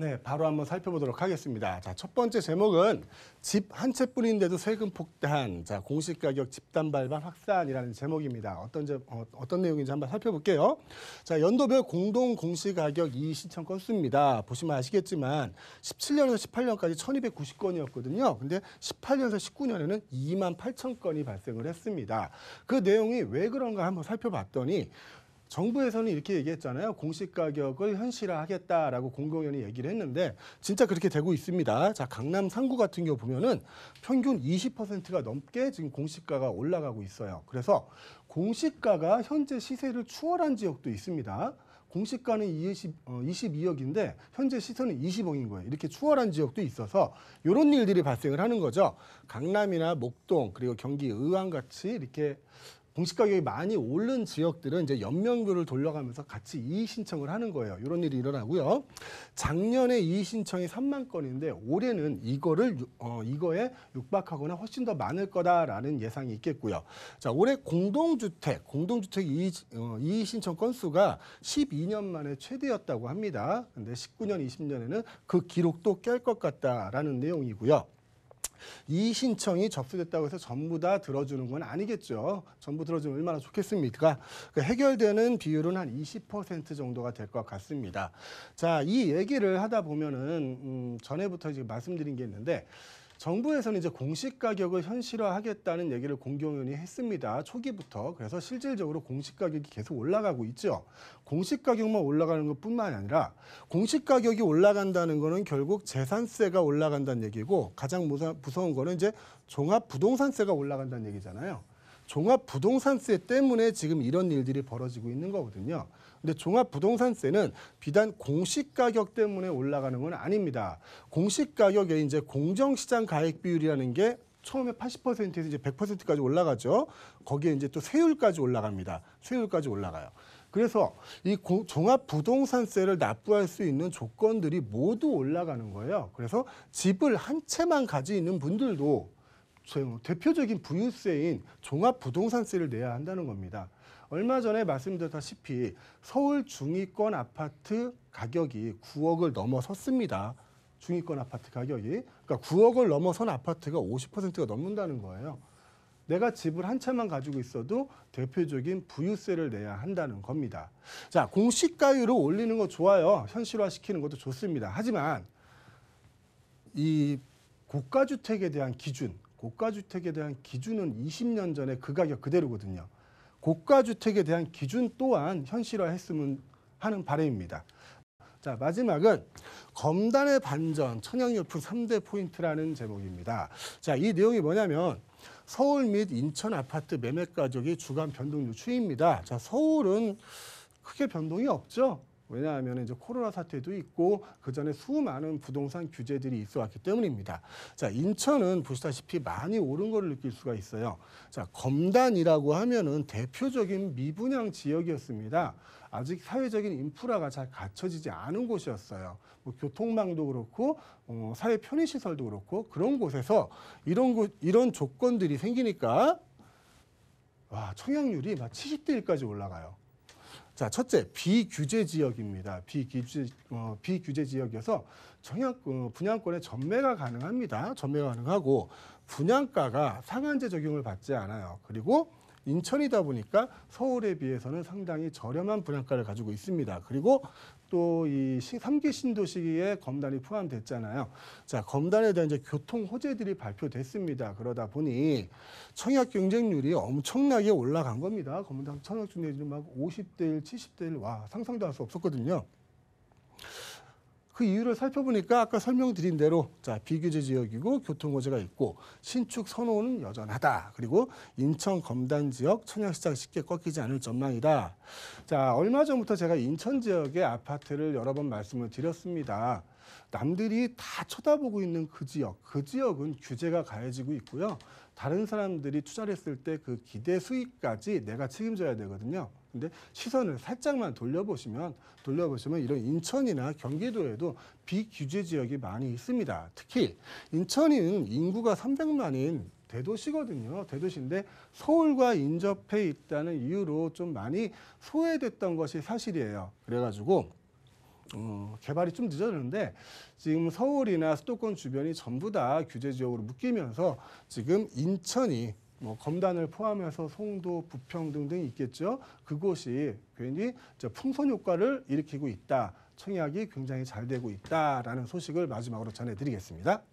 네, 바로 한번 살펴보도록 하겠습니다. 자, 첫 번째 제목은 집 한 채뿐인데도 세금 폭탄. 자, 공시가격 집단 발반 확산이라는 제목입니다. 어떤 내용인지 한번 살펴볼게요. 자, 연도별 공동 공시가격 이의 신청 건수입니다. 보시면 아시겠지만 17년에서 18년까지 1290건이었거든요. 근데 18년에서 19년에는 2만 8천 건이 발생을 했습니다. 그 내용이 왜 그런가 한번 살펴봤더니 정부에서는 이렇게 얘기했잖아요. 공시가격을 현실화하겠다라고 공공연히 얘기를 했는데 진짜 그렇게 되고 있습니다. 자, 강남 상구 같은 경우 보면은 평균 20%가 넘게 지금 공시가가 올라가고 있어요. 그래서 공시가가 현재 시세를 추월한 지역도 있습니다. 공시가는 22억인데 현재 시세는 20억인 거예요. 이렇게 추월한 지역도 있어서 이런 일들이 발생을 하는 거죠. 강남이나 목동 그리고 경기 의왕같이 이렇게 공시가격이 많이 오른 지역들은 이제 연명별을 돌려가면서 같이 이의 신청을 하는 거예요. 이런 일이 일어나고요. 작년에 이의 신청이 3만 건인데 올해는 이거에 육박하거나 훨씬 더 많을 거다라는 예상이 있겠고요. 자, 올해 공동주택 이의 신청 건수가 12년 만에 최대였다고 합니다. 근데 19년, 20년에는 그 기록도 깰 것 같다라는 내용이고요. 이 신청이 접수됐다고 해서 전부 다 들어주는 건 아니겠죠. 전부 들어주면 얼마나 좋겠습니까? 해결되는 비율은 한 20% 정도가 될 것 같습니다. 자, 이 얘기를 하다 보면은 전에부터 지금 말씀드린 게 있는데 정부에서는 이제 공시가격을 현실화하겠다는 얘기를 공공연히 했습니다. 초기부터. 그래서 실질적으로 공시가격이 계속 올라가고 있죠. 공시가격만 올라가는 것뿐만 아니라 공시가격이 올라간다는 거는 결국 재산세가 올라간다는 얘기고 가장 무서운 거는 이제 종합부동산세가 올라간다는 얘기잖아요. 종합부동산세 때문에 지금 이런 일들이 벌어지고 있는 거거든요. 근데 종합부동산세는 비단 공시가격 때문에 올라가는 건 아닙니다. 공시가격에 이제 공정시장 가액 비율이라는 게 처음에 80%에서 이제 100%까지 올라가죠. 거기에 이제 또 세율까지 올라갑니다. 세율까지 올라가요. 그래서 이 종합부동산세를 납부할 수 있는 조건들이 모두 올라가는 거예요. 그래서 집을 한 채만 가지고 있는 분들도 대표적인 부유세인 종합부동산세를 내야 한다는 겁니다. 얼마 전에 말씀드렸다시피 서울 중위권 아파트 가격이 9억을 넘어섰습니다. 중위권 아파트 가격이. 그러니까 9억을 넘어선 아파트가 50%가 넘는다는 거예요. 내가 집을 한 채만 가지고 있어도 대표적인 부유세를 내야 한다는 겁니다. 자, 공시가율을 올리는 거 좋아요. 현실화시키는 것도 좋습니다. 하지만 이 고가주택에 대한 기준은 20년 전에 그 가격 그대로거든요. 고가주택에 대한 기준 또한 현실화했으면 하는 바람입니다. 자, 마지막은 검단의 반전, 청약열풍 3대 포인트라는 제목입니다. 자, 이 내용이 뭐냐면 서울 및 인천 아파트 매매 가격이 주간 변동률 추이입니다. 자, 서울은 크게 변동이 없죠. 왜냐하면 이제 코로나 사태도 있고 그 전에 수많은 부동산 규제들이 있어왔기 때문입니다. 자, 인천은 보시다시피 많이 오른 것을 느낄 수가 있어요. 자, 검단이라고 하면은 대표적인 미분양 지역이었습니다. 아직 사회적인 인프라가 잘 갖춰지지 않은 곳이었어요. 뭐 교통망도 그렇고 사회 편의시설도 그렇고 그런 곳에서 이런 조건들이 생기니까 와, 청약률이 막 70대 1까지 올라가요. 자, 첫째, 비규제 지역입니다. 비규제 지역이어서 분양권의 전매가 가능합니다. 전매가 가능하고 분양가가 상한제 적용을 받지 않아요. 그리고 인천이다 보니까 서울에 비해서는 상당히 저렴한 분양가를 가지고 있습니다. 그리고 또 이 3기 신도시에 검단이 포함됐잖아요. 자, 검단에 대한 이제 교통 호재들이 발표됐습니다. 그러다 보니 청약 경쟁률이 엄청나게 올라간 겁니다. 검단 청약 경쟁률이 막 50대 1, 70대 1, 와, 상상도 할 수 없었거든요. 그 이유를 살펴보니까 아까 설명드린 대로 자, 비규제 지역이고 교통호재가 있고 신축 선호는 여전하다. 그리고 인천 검단 지역 청약시장 쉽게 꺾이지 않을 전망이다. 자, 얼마 전부터 제가 인천 지역의 아파트를 여러 번 말씀을 드렸습니다. 남들이 다 쳐다보고 있는 그 지역은 규제가 가해지고 있고요. 다른 사람들이 투자를 했을 때 그 기대 수익까지 내가 책임져야 되거든요. 근데 시선을 살짝만 돌려보시면 이런 인천이나 경기도에도 비규제 지역이 많이 있습니다. 특히 인천은 인구가 300만인 대도시거든요. 대도시인데 서울과 인접해 있다는 이유로 좀 많이 소외됐던 것이 사실이에요. 그래가지고 개발이 좀 늦어졌는데 지금 서울이나 수도권 주변이 전부 다 규제 지역으로 묶이면서 지금 인천이 뭐 검단을 포함해서 송도, 부평 등등이 있겠죠. 그곳이 괜히 풍선 효과를 일으키고 있다. 청약이 굉장히 잘 되고 있다라는 소식을 마지막으로 전해드리겠습니다.